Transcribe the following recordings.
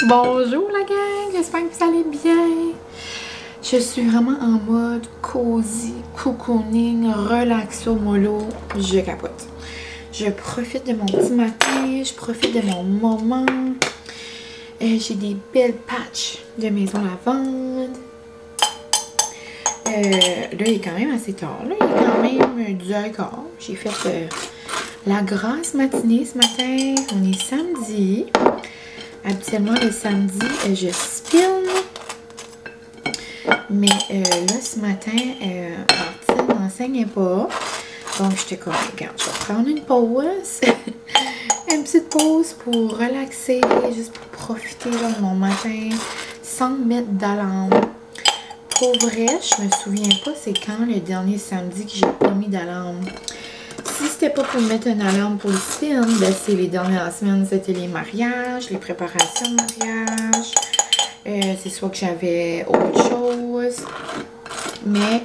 Bonjour la gang, j'espère que vous allez bien. Je suis vraiment en mode cozy, cocooning, relaxo mollo, je capote. Je profite de mon petit matin, je profite de mon moment. J'ai des belles patchs de maison lavande. Là, il est quand même assez tard, là. Il est quand même 10h15. J'ai fait la grasse matinée ce matin. On est samedi. Habituellement, le samedi, je spin. Mais là, ce matin, Martine n'enseignait pas. Donc, j'étais comme, regarde, je vais prendre une pause. Une petite pause pour relaxer, juste pour profiter là, de mon matin sans mettre d'alarme. Pour vrai, je me souviens pas c'est quand le dernier samedi que j'ai pas mis d'alarme. Si c'était pas pour mettre une alarme pour le spin, ben c'est les dernières semaines, c'était les mariages, les préparations de mariage. C'est soit que j'avais autre chose. Mais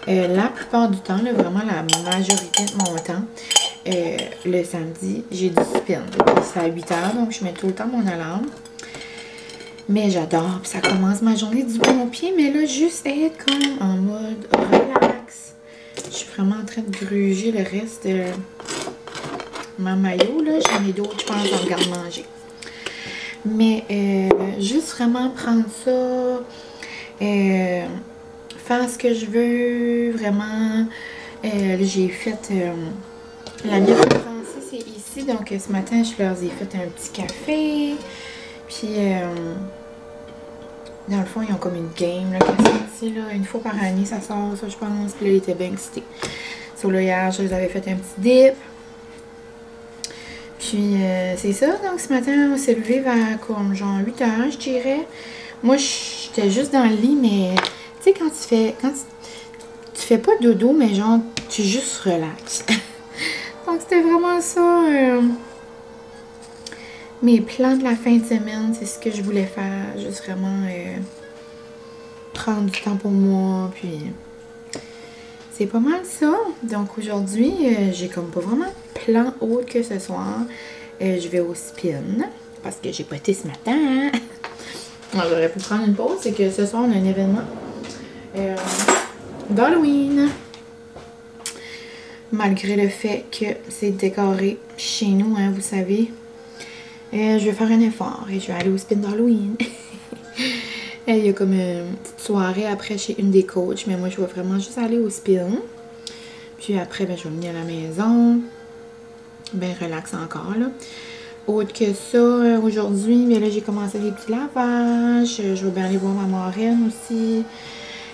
la plupart du temps, là, vraiment la majorité de mon temps, le samedi, j'ai du spin. C'est à 8h, donc je mets tout le temps mon alarme. Mais j'adore, puis ça commence ma journée du bon pied. Mais là, juste être comme en mode relax. Je suis vraiment en train de gruger le reste de ma maillot, là. J'en ai d'autres, je pense, en garde-manger. Mais juste vraiment prendre ça, faire ce que je veux, vraiment. J'ai fait la mise en français, c'est ici. Donc ce matin, je leur ai fait un petit café. Puis, dans le fond, ils ont comme une game là, qui est sortie, là. Une fois par année, ça sort, ça, je pense. Puis là, ils étaient bien excités. Sur le hier, je les avais fait un petit dip. Puis, c'est ça. Donc, ce matin, on s'est levé vers comme genre 8h, je dirais. Moi, j'étais juste dans le lit, mais tu sais, quand tu fais pas dodo, mais genre, tu juste relaxes. Donc, c'était vraiment ça. Mes plans de la fin de semaine, c'est ce que je voulais faire. Juste vraiment prendre du temps pour moi. Puis c'est pas mal ça. Donc aujourd'hui, j'ai comme pas vraiment de plan autre que ce soir. Je vais au spin. Parce que j'ai pas été ce matin. Hein? J'aurais pu prendre une pause. C'est que ce soir, on a un événement d'Halloween. Malgré le fait que c'est décoré chez nous, hein, vous savez. Je vais faire un effort et je vais aller au spin d'Halloween. Il y a comme une petite soirée après chez une des coachs, mais moi je vais vraiment juste aller au spin. Puis après, ben, je vais venir à la maison. Ben relax encore là. Autre que ça, aujourd'hui, mais là j'ai commencé des petits lavages. Je vais bien aller voir ma marraine aussi.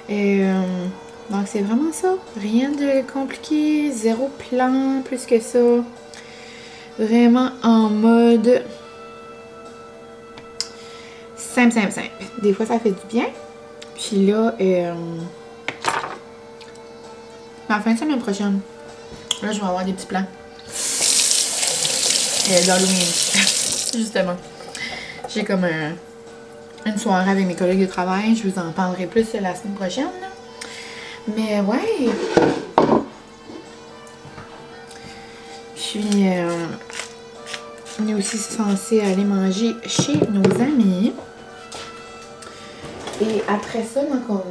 Donc c'est vraiment ça. Rien de compliqué, zéro plan plus que ça. Vraiment en mode simple, simple, simple. Des fois, ça fait du bien. Puis là, la fin de semaine prochaine, là, je vais avoir des petits plans d'Halloween. Justement. J'ai comme une soirée avec mes collègues de travail. Je vous en parlerai plus la semaine prochaine. Mais ouais. Puis, on est aussi censé aller manger chez nos amis. Et après ça, donc on...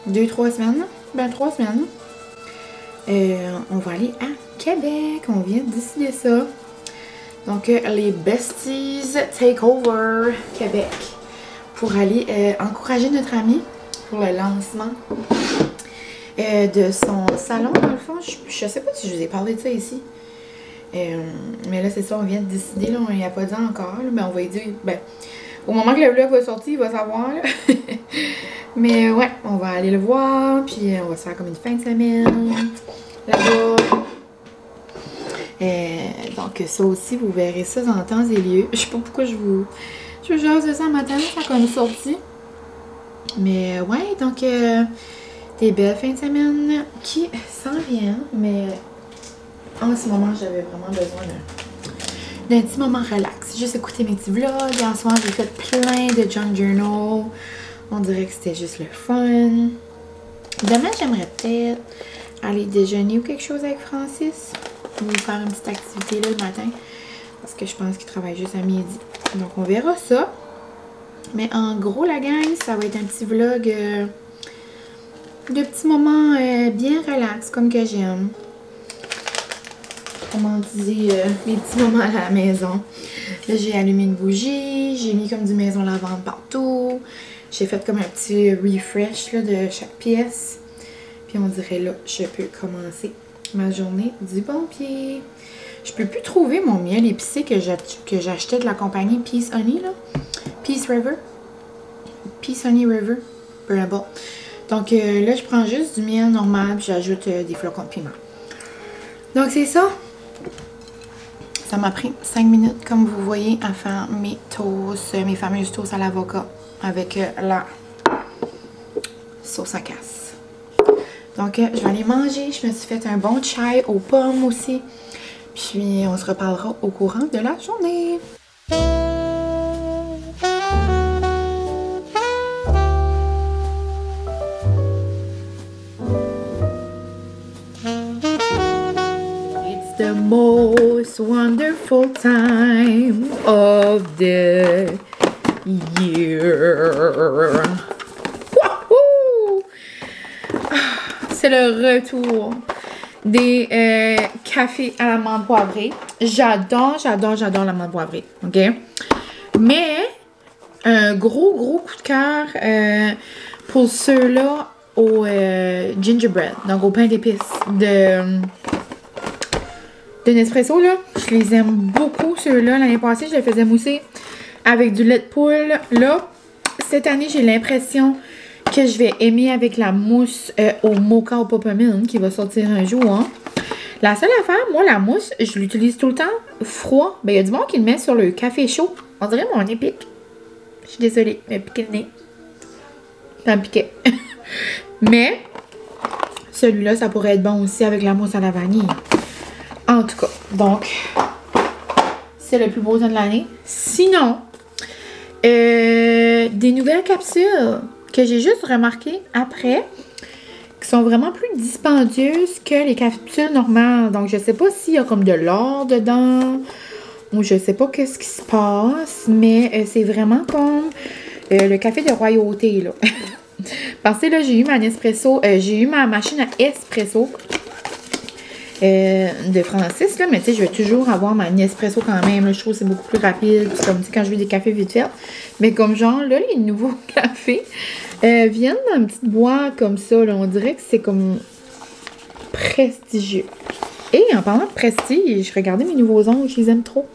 2-3 semaines, ben 3 semaines, on va aller à Québec. On vient de décider ça. Donc, les Besties Takeover Québec. Pour aller encourager notre ami pour le lancement de son salon. Dans le fond, je sais pas si je vous ai parlé de ça ici. Mais là, c'est ça, on vient de décider. Là, on n'y a pas dit encore. Là, mais on va lui dire... Ben, au moment que le vlog va sortir, il va savoir. Là. Mais ouais, on va aller le voir. Puis on va se faire comme une fin de semaine là-bas. Donc ça aussi, vous verrez ça dans temps et lieu. Je sais pas pourquoi je jase de ça en matin, ça a comme sorti. Mais ouais, donc des belles fins de semaine qui s'en viennent. Mais en ce moment, j'avais vraiment besoin d'un petit moment relax. Juste écouter mes petits vlogs. Hier soir, j'ai fait plein de junk journal. On dirait que c'était juste le fun. Demain, j'aimerais peut-être aller déjeuner ou quelque chose avec Francis. Ou faire une petite activité là, le matin. Parce que je pense qu'il travaille juste à midi. Donc, on verra ça. Mais en gros, la gang, ça va être un petit vlog de petits moments bien relax, comme que j'aime. Comment dire, mes petits moments à la maison. Là, j'ai allumé une bougie, j'ai mis comme du maison lavande partout. J'ai fait comme un petit refresh là, de chaque pièce. Puis on dirait là, je peux commencer ma journée du bon pied. Je peux plus trouver mon miel épicé que j'achetais de la compagnie Peace Honey, là. Peace River. Peace Honey River. Peu importe. Donc là, je prends juste du miel normal puis j'ajoute des flocons de piment. Donc c'est ça. Ça m'a pris 5 minutes, comme vous voyez, à faire mes toasts, mes fameuses toasts à l'avocat avec la sauce à casse. Donc, je vais aller manger. Je me suis fait un bon chai aux pommes aussi. Puis, on se reparlera au courant de la journée. It's the most wonderful time of the year. Wouhou! C'est le retour des cafés à l'amande poivrée. J'adore l'amande poivrée, ok? Mais, un gros coup de cœur pour ceux-là au gingerbread, donc au pain d'épices de Nespresso, là. Je les aime beaucoup, ceux-là. L'année passée, je les faisais mousser avec du lait de poule. Là, cette année, j'ai l'impression que je vais aimer avec la mousse au mocha au popamine qui va sortir un jour. Hein. La seule affaire, moi, la mousse, je l'utilise tout le temps froid. Ben, il y a du monde qui le met sur le café chaud. On dirait mon nez pique. Je suis désolée, mais piqué le nez. Ça me piquait. Mais, celui-là, ça pourrait être bon aussi avec la mousse à la vanille. En tout cas, donc, c'est le plus beau temps de l'année. Sinon, des nouvelles capsules que j'ai juste remarqué après, qui sont vraiment plus dispendieuses que les capsules normales. Donc, je sais pas s'il y a comme de l'or dedans, ou je sais pas qu'est-ce qui se passe, mais c'est vraiment comme le café de royauté, là. Parce que là, j'ai eu ma Nespresso, j'ai eu ma machine à espresso de Francis, là, mais tu sais, je vais toujours avoir ma Nespresso quand même, là, je trouve que c'est beaucoup plus rapide, puis comme, tu sais, quand je veux des cafés vite fait, mais comme genre, là, les nouveaux cafés viennent dans une petite boîte comme ça, là, on dirait que c'est comme prestigieux. Et en parlant de prestige, regardez mes nouveaux ongles, je les aime trop.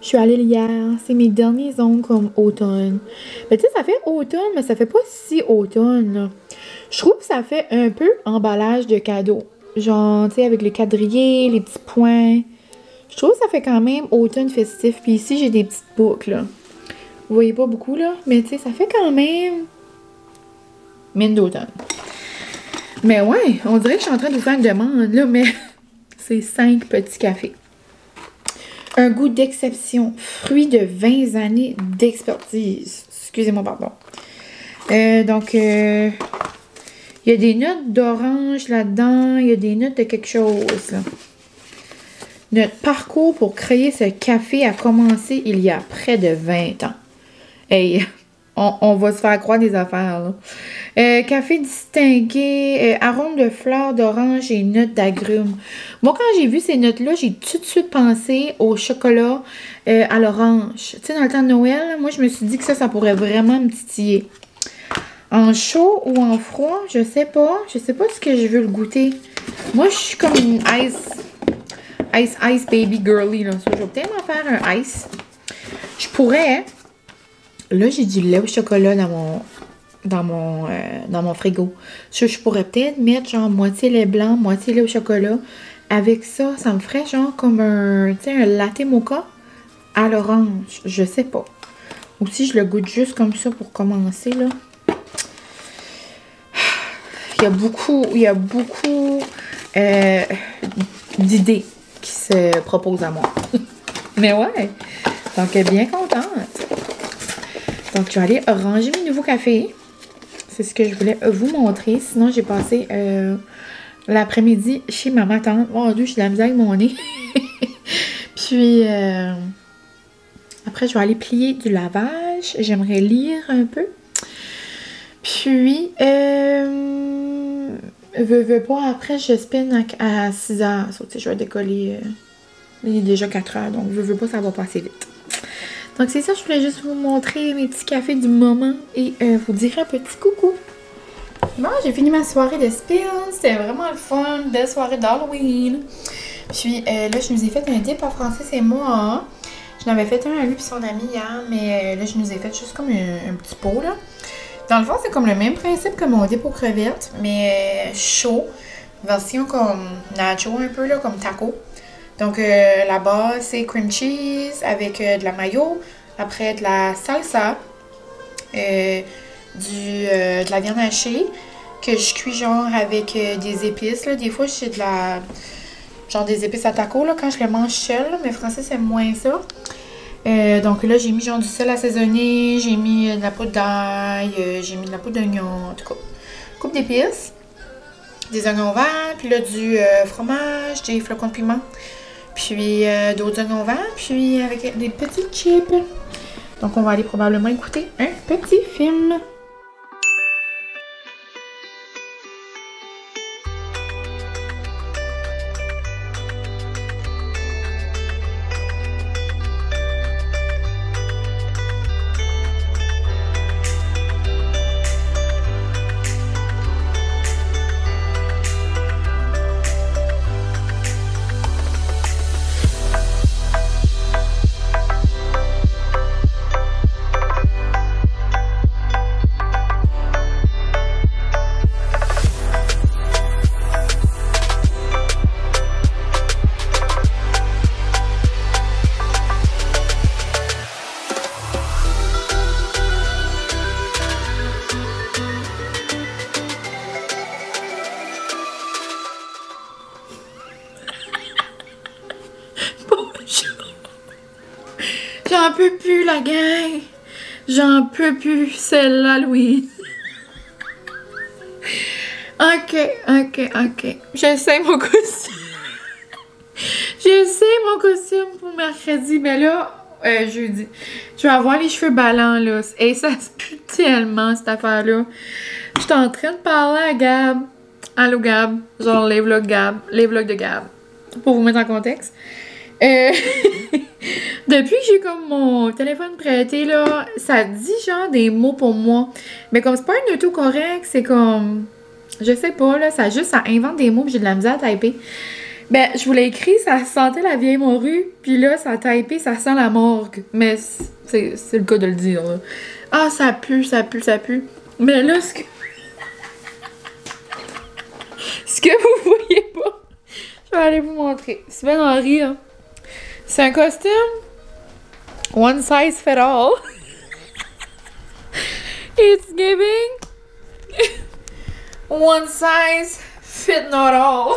Je suis allée hier, c'est mes derniers ongles comme automne. Mais tu sais, ça fait automne, mais ça fait pas si automne, là. Je trouve que ça fait un peu emballage de cadeau. Genre, tu sais, avec le quadrillé, les petits points. Je trouve que ça fait quand même automne festif. Puis ici, j'ai des petites boucles, là. Vous voyez pas beaucoup, là. Mais tu sais, ça fait quand même mine d'automne. Mais ouais, on dirait que je suis en train de vous faire une demande, là. Mais c'est 5 petits cafés. Un goût d'exception. Fruit de 20 années d'expertise. Excusez-moi, pardon. Donc, il y a des notes d'orange là-dedans. Il y a des notes de quelque chose, là. Notre parcours pour créer ce café a commencé il y a près de 20 ans. Hey, on va se faire croire des affaires, là. Café distingué, arôme de fleurs d'orange et notes d'agrumes. Moi, quand j'ai vu ces notes-là, j'ai tout de suite pensé au chocolat à l'orange. Tu sais, dans le temps de Noël, moi, je me suis dit que ça pourrait vraiment me titiller. En chaud ou en froid, je sais pas. Je sais pas ce que je veux le goûter. Moi, je suis comme une ice baby girly, là. So, je vais peut-être m'en faire un ice. Je pourrais... Là, j'ai du lait au chocolat dans mon frigo. Je pourrais peut-être mettre genre moitié lait blanc, moitié lait au chocolat. Avec ça, ça me ferait genre comme un latte mocha à l'orange. Je sais pas. Ou si je le goûte juste comme ça pour commencer, là. Il y a beaucoup d'idées qui se proposent à moi. Mais ouais, donc bien contente. Donc, je vais aller ranger mes nouveaux cafés. C'est ce que je voulais vous montrer. Sinon, j'ai passé l'après-midi chez ma tante. Mon Dieu, je suis de la misère avec mon nez. Puis, Après, je vais aller plier du lavage. J'aimerais lire un peu. Puis, veux pas, après, je spin à 6 h. Je vais décoller. Il est déjà 4 h, donc veux pas, ça va passer vite. Donc, c'est ça, je voulais juste vous montrer mes petits cafés du moment et vous dire un petit coucou. Bon, j'ai fini ma soirée de spin. C'était vraiment le fun. Belle soirée d'Halloween. Puis là, je nous ai fait un dip à Francis et moi. Je n'avais fait un à lui et son ami hier, mais là, je nous ai fait juste comme un petit pot, là. Dans le fond, c'est comme le même principe que mon dip aux crevettes, mais chaud. Version comme nacho un peu, là, comme taco. Donc, la base, c'est cream cheese avec de la mayo. Après, de la salsa. De la viande hachée que je cuis genre avec des épices. Là. Des fois, j'ai de la... genre des épices à taco là, quand je les mange seule, mais français, c'est moins ça. Donc là, j'ai mis genre du sel assaisonné, j'ai mis de la poudre d'ail, j'ai mis de la poudre d'oignon, en tout cas, coupe d'épices, des oignons verts, puis là, du fromage, des flocons de piment, puis d'autres oignons verts, puis avec des petits chips. Donc, on va aller probablement écouter un petit film. J'en peux plus, la gang. J'en peux plus, celle-là, Louise. Ok. J'essaie mon costume. J'essaie mon costume pour mercredi, mais là, jeudi. Je vais avoir les cheveux ballants, là. Et ça se pue tellement, cette affaire-là. Je suis en train de parler à Gab. Allô, Gab. Genre, les vlogs de Gab. Pour vous mettre en contexte. Depuis que j'ai comme mon téléphone prêté, là, ça dit genre des mots pour moi. Mais comme c'est pas un autocorrect, c'est comme... Je sais pas, là, ça invente des mots puis j'ai de la misère à typer. Ben, je vous l'ai écrit, ça sentait la vieille morue, puis là, ça a typé, ça sent la morgue. Mais c'est le cas de le dire, là. Ah, ça pue. Mais là, ce que vous voyez pas, je vais aller vous montrer. Sven Henry, hein. C'est un costume one size fit all. It's giving one size fit not all.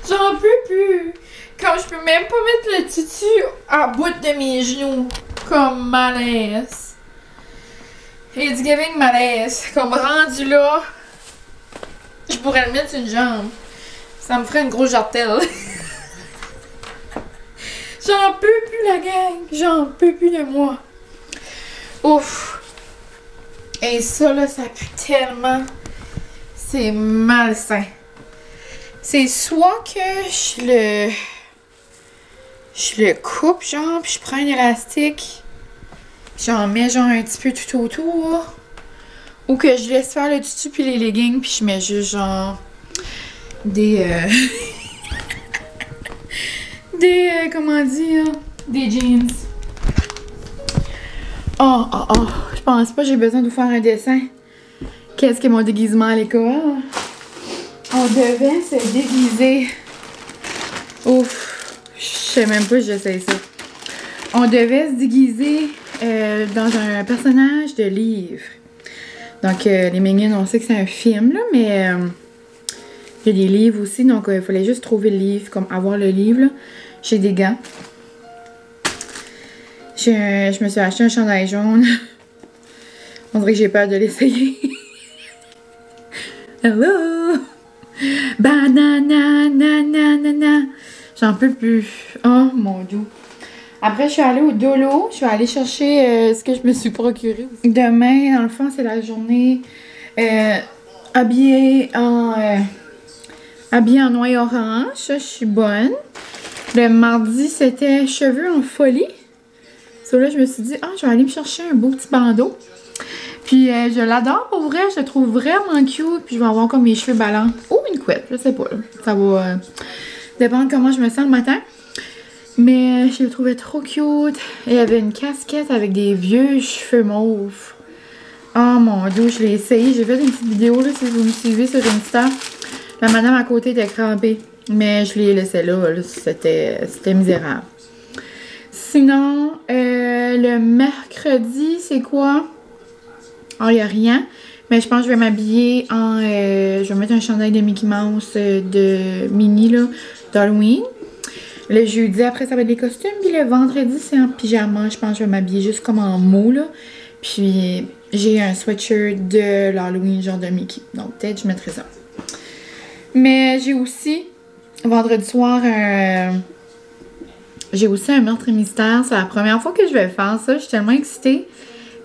J'en peux plus. Comme je peux même pas mettre le tutu à bout de mes genoux. Comme malaise. It's giving malaise. Comme rendu là, je pourrais le mettre sur une jambe. Ça me ferait une grosse jartelle. J'en peux plus, la gang. J'en peux plus de moi. Ouf. Et ça, là, ça pue tellement. C'est malsain. C'est soit que je le coupe, genre, puis je prends un élastique. J'en mets, genre, un petit peu tout autour. Ou que je laisse faire le tutu puis les leggings, puis je mets juste, genre... comment dire, des jeans. Oh, je pense pas que j'ai besoin de vous faire un dessin. Qu'est-ce que mon déguisement à l'école? On devait se déguiser. Ouf, je sais même pas si j'essaie ça. On devait se déguiser dans un personnage de livre. Donc, les Minions, on sait que c'est un film, là, mais... il y a des livres aussi, donc il fallait juste trouver le livre, comme avoir le livre. Là. J'ai des gants. Je me suis acheté un chandail jaune. On dirait que j'ai peur de l'essayer. Hello! Banana, nanana. J'en peux plus. Oh mon Dieu. Après, je suis allée au Dolo. Je suis allée chercher ce que je me suis procuré aussi. Demain, dans le fond, c'est la journée habillée en noix et orange. Ça, je suis bonne. Le mardi, c'était cheveux en folie. Ça, là, je me suis dit, je vais aller me chercher un beau petit bandeau. Puis, je l'adore pour vrai. Je le trouve vraiment cute. Puis, je vais avoir comme mes cheveux ballants. Ou une couette, je sais pas. Là. Ça va dépendre comment je me sens le matin. Mais je le trouvais trop cute. Et il y avait une casquette avec des vieux cheveux mauves. Oh mon Dieu, je l'ai essayé. J'ai fait une petite vidéo là, si vous me suivez sur Insta. La madame à côté était crampée. Mais je l'ai laissé là. C'était misérable. Sinon, le mercredi, c'est quoi? Il n'y a rien. Mais je pense que je vais m'habiller en... je vais mettre un chandail de Mickey Mouse de Minnie là, d'Halloween. Le jeudi, après, ça va être des costumes. Puis le vendredi, c'est en pyjama. Je pense que je vais m'habiller juste comme en mou, là. Puis, j'ai un sweatshirt de l'Halloween, genre de Mickey. Donc, peut-être je mettrai ça. Mais j'ai aussi, vendredi soir, j'ai aussi un meurtre et mystère. C'est la première fois que je vais faire ça. Je suis tellement excitée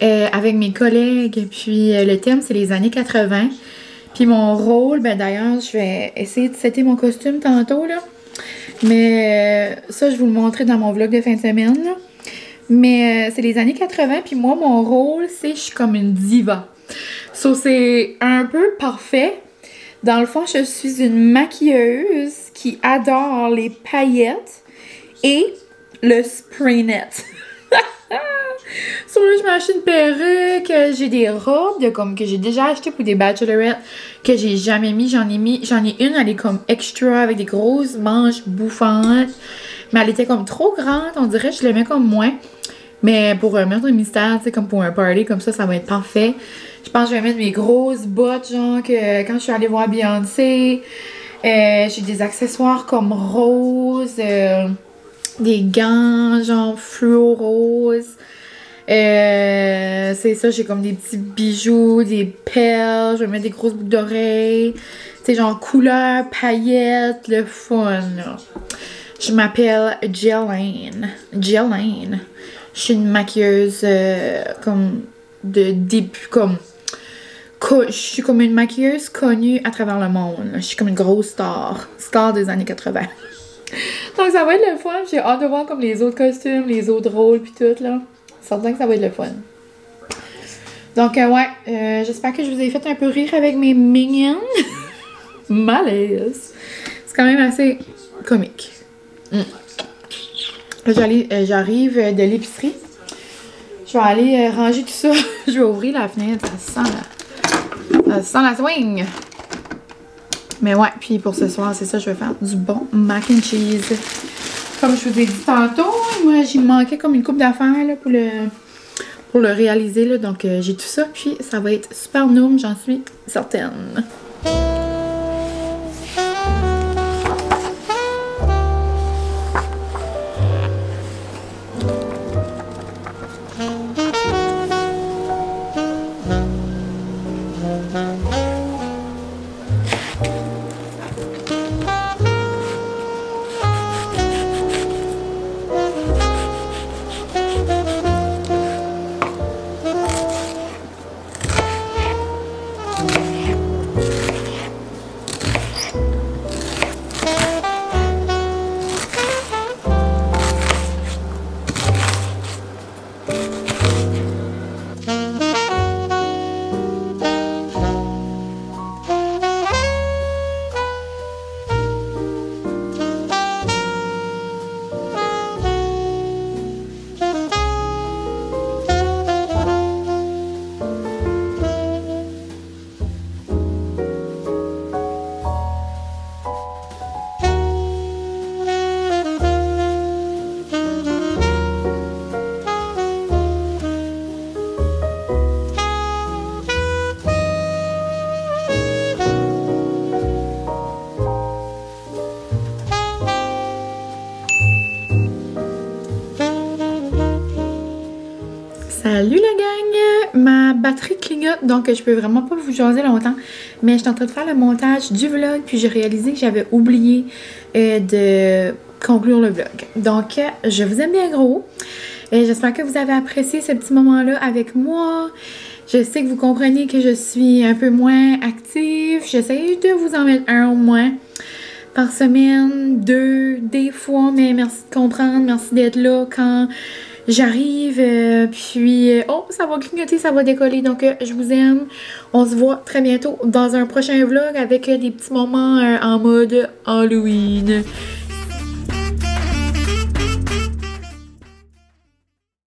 avec mes collègues. Puis, le thème, c'est les années 80. Puis, mon rôle, ben d'ailleurs, je vais essayer de setter mon costume tantôt, là. Mais ça, je vous le montrerai dans mon vlog de fin de semaine. Là. Mais c'est les années 80. Puis moi, mon rôle, c'est je suis comme une diva. So, c'est un peu parfait. Dans le fond, je suis une maquilleuse qui adore les paillettes et le spray net. So là, je m'achète une perruque, j'ai des robes que j'ai déjà achetées pour des bachelorettes que j'ai jamais mis. J'en ai une, elle est comme extra avec des grosses manches bouffantes. Mais elle était comme trop grande, on dirait que je l'aimais comme moins. Mais pour un meurtre mystère, tu sais, comme pour un party comme ça va être parfait. Je pense que je vais mettre mes grosses bottes, genre que quand je suis allée voir Beyoncé. J'ai des accessoires comme rose, des gants, genre fluo rose. C'est ça, j'ai comme des petits bijoux, des perles, je vais mettre des grosses boucles d'oreilles, tu sais, genre couleur, paillettes, le fun, là. Je m'appelle Jelaine. Je suis une maquilleuse je suis comme une maquilleuse connue à travers le monde. Je suis comme une grosse star des années 80. Donc ça va être le fun, j'ai hâte de voir comme les autres costumes, les autres rôles puis tout, là. Certain que ça va être le fun. Donc, j'espère que je vous ai fait un peu rire avec mes minions. Malaise. C'est quand même assez comique. Là, j'arrive de l'épicerie. Je vais aller ranger tout ça. Je vais ouvrir la fenêtre. Ça sent la swing. Mais ouais, puis pour ce soir, c'est ça, je vais faire du bon mac and cheese. Comme je vous ai dit tantôt, moi, il me manquait comme une coupe d'affaires là, pour le réaliser. Là. Donc, j'ai tout ça. Puis, ça va être super noum, j'en suis certaine. Salut la gang! Ma batterie clignote, donc je peux vraiment pas vous jaser longtemps. Mais je suis en train de faire le montage du vlog, puis j'ai réalisé que j'avais oublié de conclure le vlog. Donc, je vous aime bien gros. Et j'espère que vous avez apprécié ce petit moment-là avec moi. Je sais que vous comprenez que je suis un peu moins active. J'essaie de vous en mettre un au moins par semaine, 2, des fois. Mais merci de comprendre, merci d'être là quand j'arrive. Oh, ça va clignoter, ça va décoller. Donc, je vous aime. On se voit très bientôt dans un prochain vlog avec des petits moments en mode Halloween.